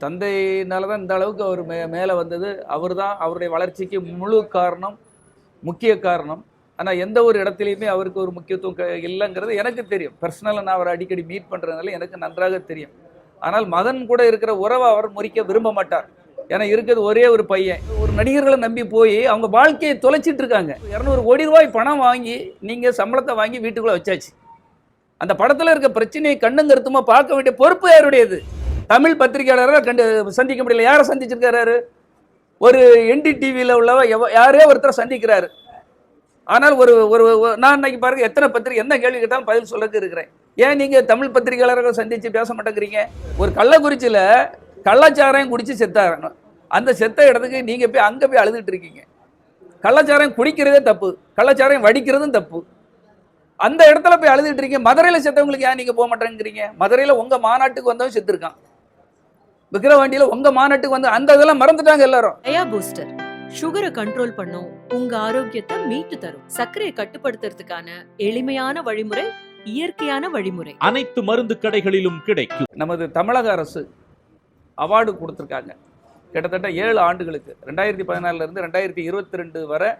தந்தையினால தான் இந்த அளவுக்கு அவர் மேலே வந்தது. அவர் தான் அவருடைய வளர்ச்சிக்கு முழு காரணம், முக்கிய காரணம். ஆனால் எந்த ஒரு இடத்துலையுமே அவருக்கு ஒரு முக்கியத்துவம் இல்லைங்கிறது எனக்கு தெரியும். பர்சனலாக நான் அவரை அடிக்கடி மீட் பண்ணுறதுனால எனக்கு நன்றாக தெரியும். ஆனால் மகன் கூட இருக்கிற உறவை அவர் முறிக்க விரும்ப மாட்டார். ஏன்னா இருக்கிறது ஒரே ஒரு பையன். ஒரு நடிகர்களை நம்பி போய் அவங்க வாழ்க்கையை தொலைச்சிட்டு இருக்காங்க. 200 கோடி ரூபாய் பணம் வாங்கி நீங்கள் சம்பளத்தை வாங்கி வீட்டுக்குள்ளே வச்சாச்சு. அந்த படத்தில் இருக்க பிரச்சனையை கண்ணும் கருத்துமா பார்க்க வேண்டிய பொறுப்பு யாருடையது? தமிழ் பத்திரிகையாளராக சந்திக்க முடியல. யாரை சந்திச்சிருக்காரு? ஒரு NDTVயில் உள்ளவ யாரே ஒருத்தர் சந்திக்கிறாரு. ஆனால் ஒரு ஒரு நான் இன்னைக்கு பாருங்க எத்தனை பத்திரிகை என்ன கேள்வி கேட்டாலும் பதில் சொல்லக்கு இருக்கிறேன். ஏன் நீங்க தமிழ் பத்திரிகையாளர்கள் சந்திச்சு பேச மாட்டேங்கிறீங்க? ஒரு கள்ளக்குறிச்சியில கள்ளச்சாராயம் குடிச்சு செத்தாங்க. அந்த செத்த இடத்துக்கு நீங்க போய் அங்க போய் அழுதுட்டு இருக்கீங்க. கள்ளச்சாராயம் குடிக்கிறதே தப்பு, கள்ளச்சாராயம் வடிக்கிறதும் தப்பு. அந்த இடத்துல போய் அழுதுட்டு இருக்கீங்க. மதுரையில் செத்தவங்களுக்கு ஏன் நீங்க போக மாட்டேங்கிறீங்க? மதுரையில் உங்க மாநாட்டுக்கு வந்தவன் செத்துருக்கான். விக்கிரவாண்டியில உங்க மாநாட்டுக்கு வந்து அந்த இதெல்லாம் மறந்துட்டாங்க எல்லாரும். டயா பூஸ்டர் சுகரை கண்ட்ரோல் பண்ணும், உங்க ஆரோக்கியத்தை மீட்டு தரும். சர்க்கரையை கட்டுப்படுத்துறதுக்கான எளிமையான வழிமுறை, இயற்கையான வழிமுறை. அனைத்து மருந்து கடைகளிலும் கிடைக்கும். நமது தமிழக அரசு அவார்டு கொடுத்துருக்காங்க. கிட்டத்தட்ட 7 ஆண்டுகளுக்கு 2014 இருந்து 2022 வரை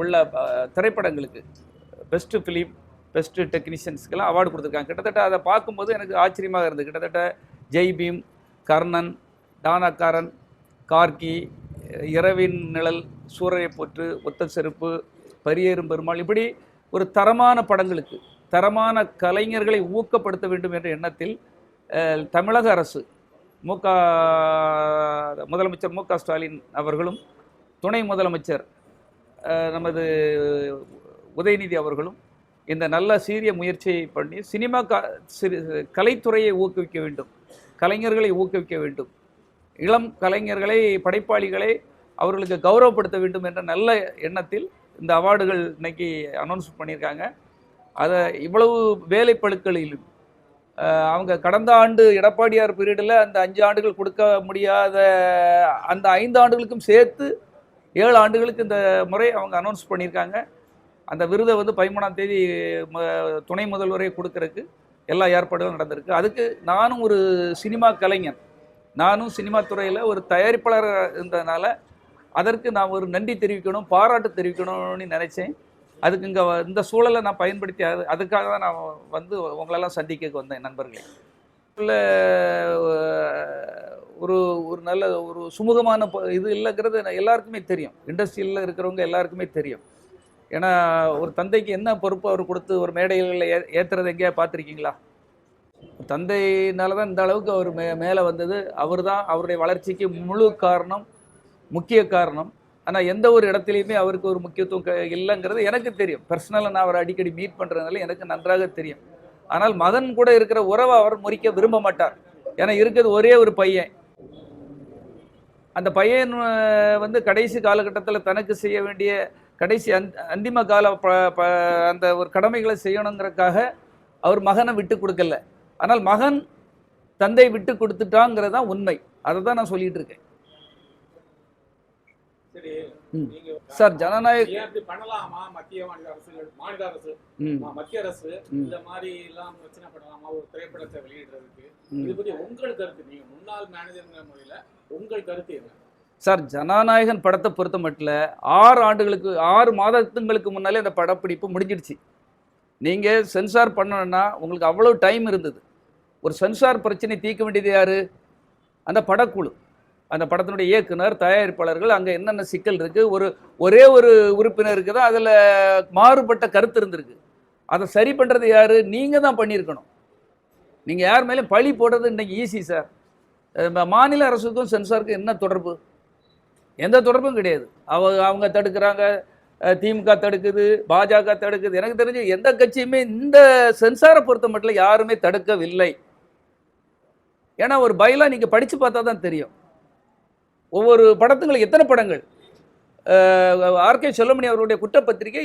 உள்ள திரைப்படங்களுக்கு பெஸ்ட் ஃபிலிம், பெஸ்ட் டெக்னீஷியன்ஸ்க்கெல்லாம் அவார்டு கொடுத்துருக்காங்க. கிட்டத்தட்ட அதை பார்க்கும்போது எனக்கு ஆச்சரியமாக இருந்தது. கிட்டத்தட்ட ஜெய் பீம், கர்ணன், டானாக்காரன், கார்கி, இரவின் நிழல், சூரரை போற்று, ஒத்த செருப்பு, பரியேறும் பெருமாள், இப்படி ஒரு தரமான படங்களுக்கு தரமான கலைஞர்களை ஊக்கப்படுத்த வேண்டும் என்ற எண்ணத்தில் தமிழக அரசு முதலமைச்சர் மு க ஸ்டாலின் அவர்களும் துணை முதலமைச்சர் நமது உதயநிதி அவர்களும் இந்த நல்ல சீரிய முயற்சியை பண்ணி சினிமா கலைத்துறையை ஊக்குவிக்க வேண்டும், கலைஞர்களை ஊக்குவிக்க வேண்டும், இளம் கலைஞர்களை, படைப்பாளிகளை அவர்களுக்கு கௌரவப்படுத்த வேண்டும் என்ற நல்ல எண்ணத்தில் இந்த அவார்டுகள் இன்னைக்கு அனௌன்ஸ் பண்ணியிருக்காங்க. அதை இவ்வளவு வேலைப்பளுக்களிலும் அவங்க கடந்த ஆண்டு எடப்பாடியார் பீரியடில் அந்த 5 ஆண்டுகள் கொடுக்க முடியாத அந்த 5 ஆண்டுகளுக்கும் சேர்த்து 7 ஆண்டுகளுக்கு இந்த முறை அவங்க அனௌன்ஸ் பண்ணியிருக்காங்க. அந்த விருதை வந்து 13ஆம் தேதி துணை முதல்வரை கொடுக்கறதுக்கு எல்லா ஏற்பாடுகளும் நடந்திருக்கு. அதுக்கு நானும் ஒரு சினிமா கலைஞன், நானும் சினிமா துறையில் ஒரு தயாரிப்பாளர் இருந்ததுனால அதற்கு நான் ஒரு நன்றி தெரிவிக்கணும், பாராட்டு தெரிவிக்கணும்னு நினச்சேன். அதுக்கு இங்கே இந்த சூழலை நான் பயன்படுத்தி அதுக்காக தான் நான் வந்து உங்களெல்லாம் சந்திக்க வந்தேன். நண்பர்களே, ஒரு ஒரு நல்ல ஒரு சுமூகமான இது இல்லைங்கிறது எல்லாருக்குமே தெரியும். இண்டஸ்ட்ரியில் இருக்கிறவங்க எல்லாருக்குமே தெரியும். ஏன்னா ஒரு தந்தைக்கு என்ன பொறுப்பு அவர் கொடுத்து ஒரு மேடைகளில் ஏற்றுறது எங்கேயா பார்த்துருக்கீங்களா? தந்தையினால தான் இந்த அளவுக்கு அவர் மேலே வந்தது. அவர் தான் அவருடைய வளர்ச்சிக்கு முழு காரணம், முக்கிய காரணம். ஆனால் எந்த ஒரு இடத்துலையுமே அவருக்கு ஒரு முக்கியத்துவம் இல்லைங்கிறது எனக்கு தெரியும். பர்சனலாக நான் அவரை அடிக்கடி மீட் பண்ணுறதுனால எனக்கு நன்றாக தெரியும். ஆனால் மகன் கூட இருக்கிற உறவை அவர் முறிக்க விரும்ப மாட்டார். ஏன்னா இருக்கிறது ஒரே ஒரு பையன். அந்த பையன் வந்து கடைசி காலகட்டத்தில் தனக்கு செய்ய வேண்டிய கடைசி அந்திம கால அந்த ஒரு கடமைகளை செய்யணுங்கிறதுக்காக அவர் மகனை விட்டு கொடுக்கல. ஆனால் மகன் தந்தை விட்டு கொடுத்துட்டாங்கிறது தான் உண்மை. அதை தான் நான் சொல்லிட்டு இருக்கேன். சார், ஜனநாயக பண்ணலாமா? மத்திய அரசு இந்த மாதிரி எல்லாம் பிரச்சனை பண்ணலாமா ஒரு திரைப்படத்தை வெளியிடுறதுக்கு? இது பத்தி உங்கள் கருத்து, நீங்க முன்னாள் மேனேஜர் முறையில உங்கள் கருத்து என்ன சார்? ஜனநாயகன் படத்தை பொறுத்த மட்டும் 6 மாதங்களுக்கு முன்னாலே அந்த படப்பிடிப்பு முடிஞ்சிடுச்சு. நீங்கள் சென்சார் பண்ணணும்னா உங்களுக்கு அவ்வளோ டைம் இருந்தது. ஒரு சென்சார் பிரச்சனை தீர்க்க வேண்டியது யார்? அந்த படக்குழு, அந்த படத்தினுடைய இயக்குனர், தயாரிப்பாளர்கள். அங்கே என்னென்ன சிக்கல் இருக்குது, ஒரே ஒரு உறுப்பினருக்கு தான் அதில் மாறுபட்ட கருத்து இருந்திருக்கு. அதை சரி பண்ணுறது யார்? நீங்கள் தான் பண்ணியிருக்கணும். நீங்கள் யார் மேலேயும் பழி போடுறது இன்றைக்கி ஈஸி சார். மாநில அரசுக்கும் சென்சாருக்கும் என்ன தொடர்பு? எந்த தொடர்பும் கிடையாது. அவங்க தடுக்கிறாங்க, திமுக தடுக்குது, பாஜக தடுக்குது. எனக்கு தெரிஞ்சு எந்த கட்சியுமே இந்த சென்சாரை பொறுத்த மட்டும் யாருமே தடுக்கவில்லை. ஏன்னா ஒரு பைலா நீங்கள் படித்து பார்த்தா தான் தெரியும். ஒவ்வொரு படத்துங்களுக்கு எத்தனை படங்கள் ஆர்கே செல்லுமணி அவருடைய குற்றப்பத்திரிகை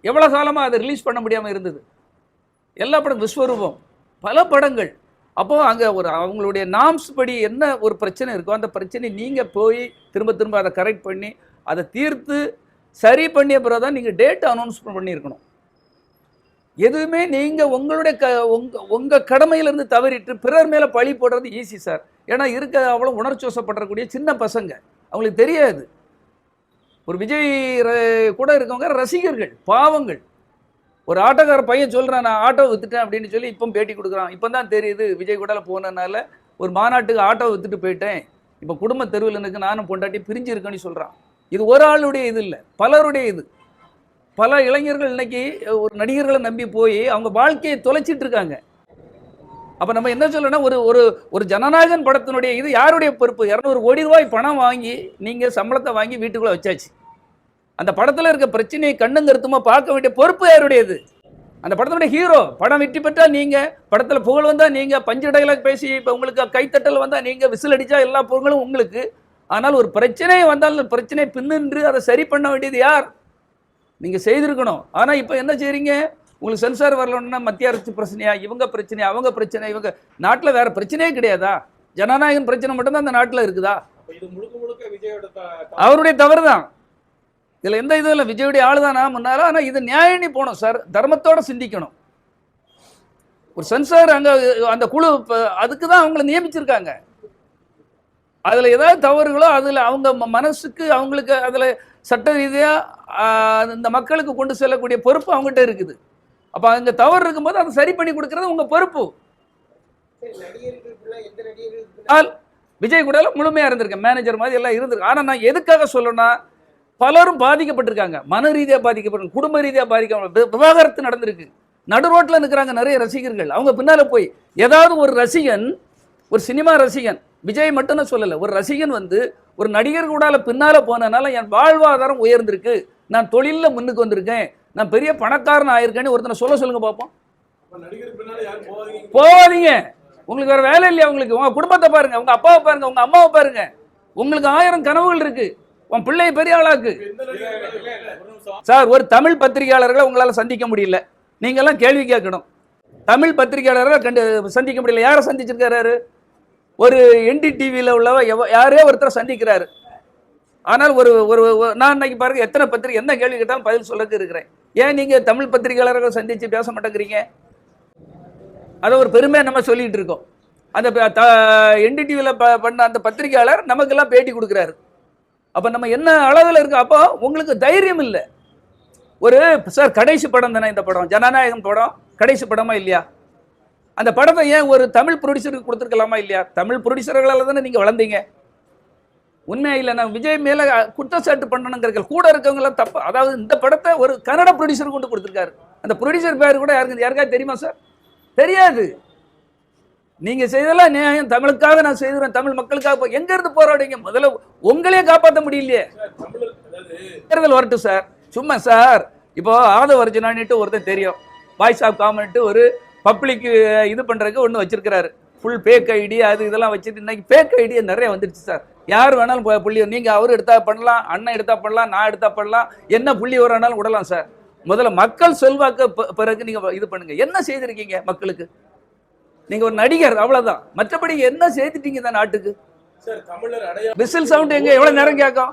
எவ்வளோ காலமாக அதை ரிலீஸ் பண்ண முடியாமல் இருந்தது. எல்லா படம், விஸ்வரூபம், பல படங்கள். அப்போது அங்கே அவங்களுடைய நாம்ஸ் படி என்ன ஒரு பிரச்சனை இருக்கோ அந்த பிரச்சனை நீங்கள் போய் திரும்ப அதை கரெக்ட் பண்ணி அதை தீர்த்து சரி பண்ணிய பிறகு தான் நீங்கள் டேட் அனௌன்ஸ் பண்ணியிருக்கணும். எதுவுமே நீங்க உங்களுடைய உங்க கடமையிலிருந்து தவறிட்டு பிறர் மேல பழி போடுறது ஈஸி சார். ஏன்னா இருக்க அவ்வளவு உணர்ச்சி வசப்படக்கூடிய சின்ன பசங்க, அவங்களுக்கு தெரியாது. ஒரு விஜய் கூட இருக்கவங்க ரசிகர்கள், பாவங்கள். ஒரு ஆட்டோக்கார பையன் சொல்றான், நான் ஆட்டோ வித்துட்டேன் அப்படின்னு சொல்லி இப்போ பேட்டி கொடுக்குறான். இப்போ தான் தெரியுது விஜய் கூட போனதுனால ஒரு மாநாட்டுக்கு ஆட்டோ வித்துட்டு போயிட்டேன், இப்போ குடும்ப தெருவில் எனக்கு நானும் பொண்டாட்டி பிரிஞ்சு இருக்கேன்னு சொல்றான். இது ஒரு ஆளுடைய இது இல்லை, பலருடைய இது. பல இளைஞர்கள் இன்னைக்கு ஒரு நடிகர்களை நம்பி போய் அவங்க வாழ்க்கையை தொலைச்சிட்டு இருக்காங்க. அப்ப நம்ம என்ன சொல்லணும்னா, ஒரு ஒரு ஒரு ஜனநாயகன் படத்தினுடைய இது யாருடைய பொறுப்பு? 200 கோடி ரூபாய் பணம் வாங்கி நீங்க சம்பளத்தை வாங்கி வீட்டுக்குள்ள வச்சாச்சு. அந்த படத்துல இருக்க பிரச்சனையை கண்ணும் கருத்துமா பார்க்க வேண்டிய பொறுப்பு யாருடையது? அந்த படத்தினுடைய ஹீரோ. படம் வெற்றி பெற்றா நீங்க, படத்துல புகழ் வந்தா நீங்க, பஞ்சு டைலாக் பேசி இப்ப உங்களுக்கு கைத்தட்டல் வந்தா நீங்க, விசில் அடிச்சா எல்லா புகழும் உங்களுக்கு. ஆனால் ஒரு பிரச்சனை வந்தால் பிரச்சனை பின்னின்று அதை சரி பண்ண வேண்டியது யார்? நீங்க செய்திருக்கணும். ஆனா இப்ப என்ன செய்றீங்க? உங்களுக்கு சென்சார் வரலன்னா மத்திய அரசு பிரச்சனையா, இவங்க பிரச்சனையா, அவங்க பிரச்சனை, இவங்க நாட்டுல வேற பிரச்சனையே கிடையாதா? ஜனநாயகம் பிரச்சனை மட்டும்தான் அந்த நாட்டுல இருக்குதா? இது முழுக்க முழுக்க விஜயோட அவருடைய தவறு தான். இதுல எந்த இதுவும் இல்லை, விஜயுடைய ஆளுதான் நான் முன்னால. ஆனா இது நியாயணி போகணும் சார், தர்மத்தோட சிந்திக்கணும். ஒரு சென்சார் அங்க அந்த குழு அதுக்கு தான் அவங்கள நியமிச்சிருக்காங்க. அதுல ஏதாவது தவறுகளோ அதுல அவங்க மனசுக்கு அவங்களுக்கு அதுல சட்ட ரீதியா இந்த மக்களுக்கு கொண்டு செல்லக்கூடிய பொறுப்பு அவங்ககிட்ட இருக்குது. அப்ப அங்க தவறு இருக்கும்போது அதை சரி பண்ணி கொடுக்கறது உங்க பொறுப்பு. விஜய் கூட முழுமையா இருந்திருக்கேன், மேனேஜர் மாதிரி எல்லாம் இருந்திருக்கு. ஆனா நான் எதுக்காக சொல்லணும்னா, பலரும் பாதிக்கப்பட்டிருக்காங்க, மன ரீதியா பாதிக்கப்பட்டு, குடும்ப ரீதியா பாதிக்கப்பட்ட, விவாகரத்து நடந்திருக்கு. நடு ரோட்ல நிற்கிறாங்க நிறைய ரசிகர்கள். அவங்க பின்னால போய் ஏதாவது ஒரு ரசிகன், ஒரு சினிமா ரசிகன், விஜய் மட்டும் சொல்லல, ஒரு ரசிகன் வந்து ஒரு நடிகர் கூட பின்னால போனதுனால என் வாழ்வாதாரம் உயர்ந்திருக்கு, நான் தொழில முன்னுக்கு வந்திருக்கேன், நான் பெரிய பணக்காரன் ஆயிருக்கேன்னு ஒருத்தனை சொல்லுங்க பார்ப்போம். போவாதீங்க, உங்களுக்கு வேற வேலை இல்லையா? உங்களுக்கு உங்க குடும்பத்தை பாருங்க, உங்க அப்பாவை பாருங்க, உங்க அம்மாவை பாருங்க. உங்களுக்கு 1000 கனவுகள் இருக்கு, உன் பிள்ளை பெரிய ஆளாக்கு. சார், ஒரு தமிழ் பத்திரிகையாளர்களை உங்களால சந்திக்க முடியல, நீங்க எல்லாம் கேள்வி கேட்கணும். தமிழ் பத்திரிகையாளர்களை சந்திக்க முடியல. யாரை சந்திச்சிருக்காரு? ஒரு NDTVல உள்ளவ யாரே ஒருத்தர் சந்திக்கிறாரு. ஆனால் ஒரு ஒரு நான் இன்னைக்கு பாருங்க எத்தனை பத்திரிகை என்ன கேள்வி கேட்டாலும் பதில் சொல்லக்கு இருக்கிறேன். ஏன் நீங்க தமிழ் பத்திரிகையாளர்கள் சந்திச்சு பேச மாட்டேங்கிறீங்க? அதை ஒரு பெருமையா நம்ம சொல்லிட்டு இருக்கோம். அந்த NDTVல பண்ண அந்த பத்திரிகையாளர் நமக்கெல்லாம் பேட்டி கொடுக்குறாரு. அப்ப நம்ம என்ன அளவில் இருக்கு? அப்போ உங்களுக்கு தைரியம் இல்லை. ஒரு சார் கடைசி படம் தானே இந்த படம், ஜனநாயகம் படம் கடைசி படமா இல்லையா? அந்த படத்தை ஏன் ஒரு தமிழ் ப்ரொடியூசருக்கு கொடுத்துருக்கலாமா இல்லையா? தமிழ் ப்ரொடியூசர்களால் தானே நீங்க வளர்ந்தீங்க. உண்மை இல்லை, நான் விஜய் மேல குற்றச்சாட்டு பண்ணணுங்கிறீங்க, கூட இருக்கவங்க எல்லாம் தப்பு. அதாவது இந்த படத்தை ஒரு கன்னட ப்ரொடியூசர் கொண்டு கொடுத்துருக்காரு. அந்த ப்ரொடியூசர் பேர் கூட யாருக்காவது தெரியுமா சார்? தெரியாது. நீங்க செய்தெல்லாம் நியாயம், தமிழுக்காக நான் செய்கிறேன், தமிழ் மக்களுக்காக. எங்க இருந்து போராடுங்க? முதல்ல உங்களே காப்பாற்ற முடியலையே. தேர்தல் வரட்டும் சார். சும்மா சார், இப்போ ஆதவ அர்ஜுனான்ட்டு ஒருத்தர் தெரியும், வாய்ஸ் ஆஃப் காமெண்ட் ஒரு பப்ளிக் இது பண்றதுக்கு ஒன்று வச்சிருக்கிறாரு, ஃபுல் பேக் ஐடி அது இதெல்லாம் வச்சுட்டு. இன்னைக்கு பேக் ஐடி நிறைய வந்துருச்சு சார். யார் வேணாலும் புள்ளி, நீங்க அவர் எடுத்தா பண்ணலாம், அண்ணன் எடுத்தா பண்ணலாம், நான் எடுத்தா பண்ணலாம், என்ன புள்ளி வரானாலும் விடலாம் சார். முதல்ல மக்கள் செல்வாக்கு பிறகு நீங்க இது பண்ணுங்க. என்ன செய்திருக்கீங்க மக்களுக்கு? நீங்க ஒரு நடிகர், அவ்வளவுதான். மற்றபடி என்ன செய்துட்டீங்க இந்த நாட்டுக்கு? விசில் சவுண்ட் எங்க எவ்வளவு நேரம் கேட்கும்?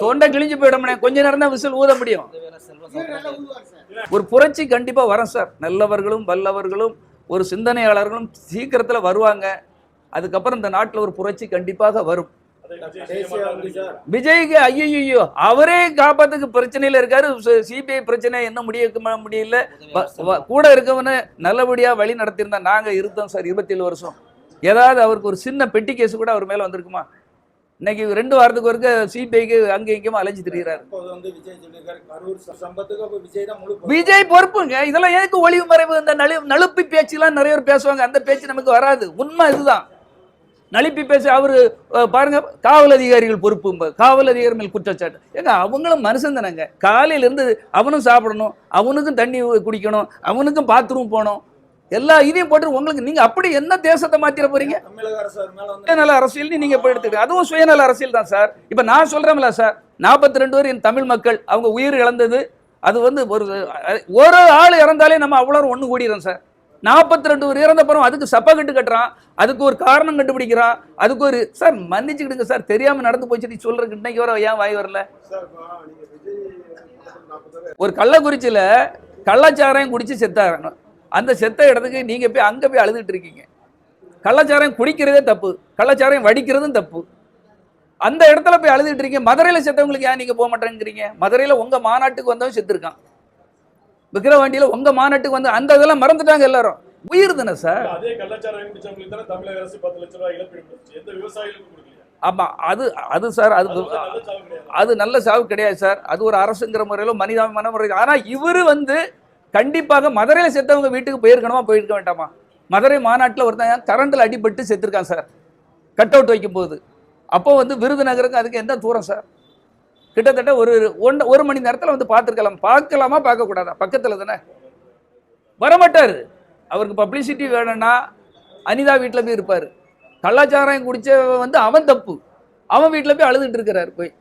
தொண்டை கிழிஞ்சு போயிடும். கொஞ்ச நேரம் தான் விசில் ஊத முடியும். ஒரு புரட்சி கண்டிப்பா வரும் சார். நல்லவர்களும் வல்லவர்களும் ஒரு சிந்தனையாளர்களும் சீக்கிரத்துல வருவாங்க. அதுக்கப்புறம் இந்த நாட்டில் ஒரு புரட்சி கண்டிப்பாக வரும். விஜய்க்கு ஐயோ அவரே காப்பாத்துக்கு பிரச்சனையில இருக்காரு. சிபிஐ பிரச்சனை என்ன முடியல. கூட இருக்கவன நல்லபடியா வழி நடத்திருந்தா நாங்க இருந்தோம் சார் 27 வருஷம். ஏதாவது அவருக்கு ஒரு சின்ன பெட்டி கேஸ் கூட அவர் மேல வந்திருக்குமா? இன்னைக்கு 2 வாரத்துக்கு ஒருக்க சிபிஐக்கு அங்க இங்கேயும் அலைஞ்சு திரிகிறாரு. விஜய் பொறுப்புங்க. இதெல்லாம் எதுக்கு ஒளிவு மறைவு? இந்த நழுப்பி பேச்சுலாம் நிறைய பேர் பேசுவாங்க, அந்த பேச்சு நமக்கு வராது. உண்மை இதுதான். நழுப்பி பேச அவரு பாருங்க, காவல் அதிகாரிகள் பொறுப்பு, காவல் அதிகாரி மேல் குற்றச்சாட்டு. ஏங்க அவங்களும் மனுஷன் தானங்க. காலையில இருந்து அவனும் சாப்பிடணும், அவனுக்கும் தண்ணி குடிக்கணும், அவனுக்கும் பாத்ரூம் போகணும், எல்லா இதையும் போட்டு உங்களுக்கு நீங்க அப்படி என்ன தேசத்தை மாத்திர போறீங்க? சுயநல அரசியல் நீங்க போய் எடுத்துக்க, அதுவும் சுயநல அரசியல் தான் சார். இப்ப நான் சொல்றேன்ல சார், 42 பேர் என் தமிழ் மக்கள் அவங்க உயிர் இழந்தது. அது வந்து ஒரு ஆள் இறந்தாலே நம்ம அவ்வளவு ஒண்ணு கூடிடுறோம் சார். 42 பேர் இறந்த பிறகு அதுக்கு சப்பா கட்டு கட்டுறான், அதுக்கு ஒரு காரணம் கண்டுபிடிக்கிறான், அதுக்கு ஒரு சார் மன்னிச்சுக்கிடுங்க சார், தெரியாம நடந்து போச்சு சொல்றதுக்கு இன்னைக்கு வர ஏன் வாய் வரல? ஒரு கள்ளக்குறிச்சியில கள்ளச்சாராயம் குடிச்சு செத்தாங்க. அந்த செத்த இடத்துக்கு நீங்க போய் அங்க போய் அழுதுட்டு இருக்கீங்க. கள்ளச்சாராயம் குடிக்கிறதே தப்பு, கள்ளச்சாராயம் வடிக்கிறதும் தப்பு. அந்த இடத்துல போய் அழுதுட்டு இருக்கீங்க. மதுரையில செத்தவங்களுக்கு ஏன் நீங்க போக மாட்டேங்கிறீங்க? மதுரையில உங்க மாநாட்டுக்கு வந்தவன் செத்துருக்கான். விக்கிரவாண்டியில உங்க மாநாட்டுக்கு வந்து அந்த இதெல்லாம் மறந்துட்டாங்க எல்லாரும். உயிர் தானே சார். அதே கள்ளச்சாராயம் குடிச்சவங்களுக்கு தானே தமிழக அரசு 10 லட்சம் ரூபாய் இழப்பீடு கொடுத்துச்சு. எந்த விவசாயிகளுக்கும் கொடுக்கல. ஆமா, அது சார், அது நல்ல சாவு கிடையாது சார். அது ஒரு அரசுங்கிற முறையில மனிதாபிமான முறை. ஆனா இவரு வந்து கண்டிப்பாக மதுரையில செத்தவங்க வீட்டுக்கு போயிருக்கணுமா, போயிருக்க வேண்டாமா? மதுரை மாநாட்டில் ஒருத்தன் கரண்டில் அடிபட்டு செத்துருக்கான் சார், கட் அவுட் வைக்கும் போது. அப்போ வந்து விருதுநகருக்கு அதுக்கு எந்த தூரம் சார்? கிட்டத்தட்ட ஒரு மணி நேரத்தில் வந்து பார்த்துருக்கலாம். பார்க்கலாமா பார்க்கக்கூடாதா? பக்கத்தில் தானே. வரமாட்டார். அவருக்கு பப்ளிசிட்டி வேணும்னா அனிதா வீட்டில் போய் இருப்பார். கள்ளச்சாராயம் குடிச்ச வந்து அவன் தப்பு, அவன் வீட்டில் போய் அழுதுட்டு இருக்கிறார் போய்.